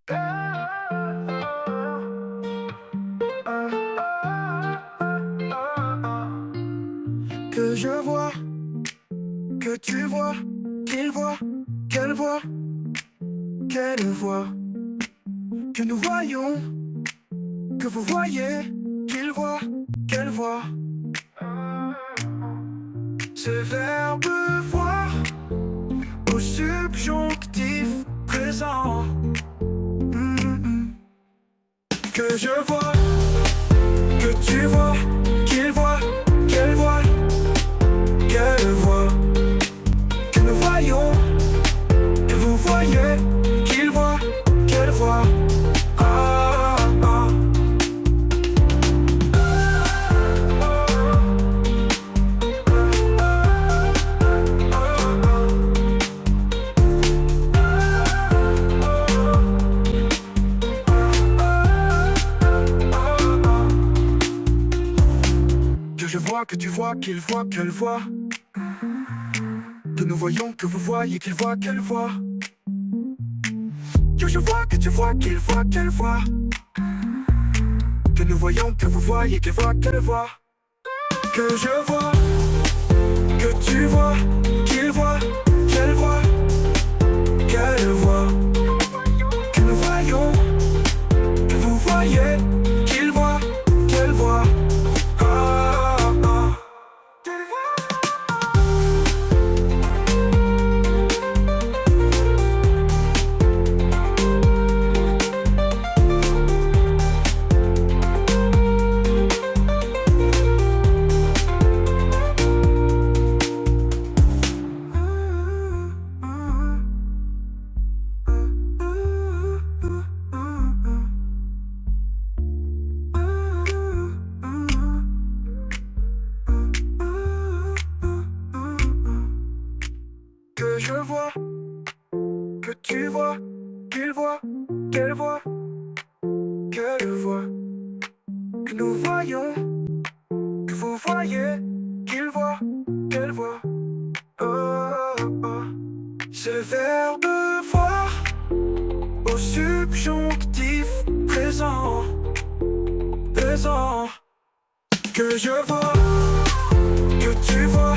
Que je vois, que tu vois, qu'il voit, qu'elle voit, qu'elle voit, que nous voyons, que vous voyez, qu'il voit, qu'elle voit. Ce verbe voir au subjonctif présent. Que je vois, que tu vois, qu'il voit, qu'elle voit, qu'elle voit, que nous voyons, que vous voyez, qu'il voit, qu'elle voit. Ah, ah. Que je vois, que tu vois, qu'il voit, qu'elle voit. Que nous voyons, que vous voyez, qu'il voit, qu'elle voit. Que je vois, que tu vois, qu'il voit, qu'elle voit. Que nous voyons, que vous voyez, qu'il voit, qu'elle voit. Que je vois, que tu vois, qu'il voit, qu'elle voit, qu'elle voit. Que nous voyons, que vous voyez, qu'il voit, qu'elle voit. Ah, ah. Que je vois, que tu vois, qu'il voit, qu'elle voit, qu'elle voit. Que nous voyons, que vous voyez, qu'il voit, qu'elle voit. Oh, oh. Ce verbe voir au subjonctif présent, présent. Que je vois, que tu vois,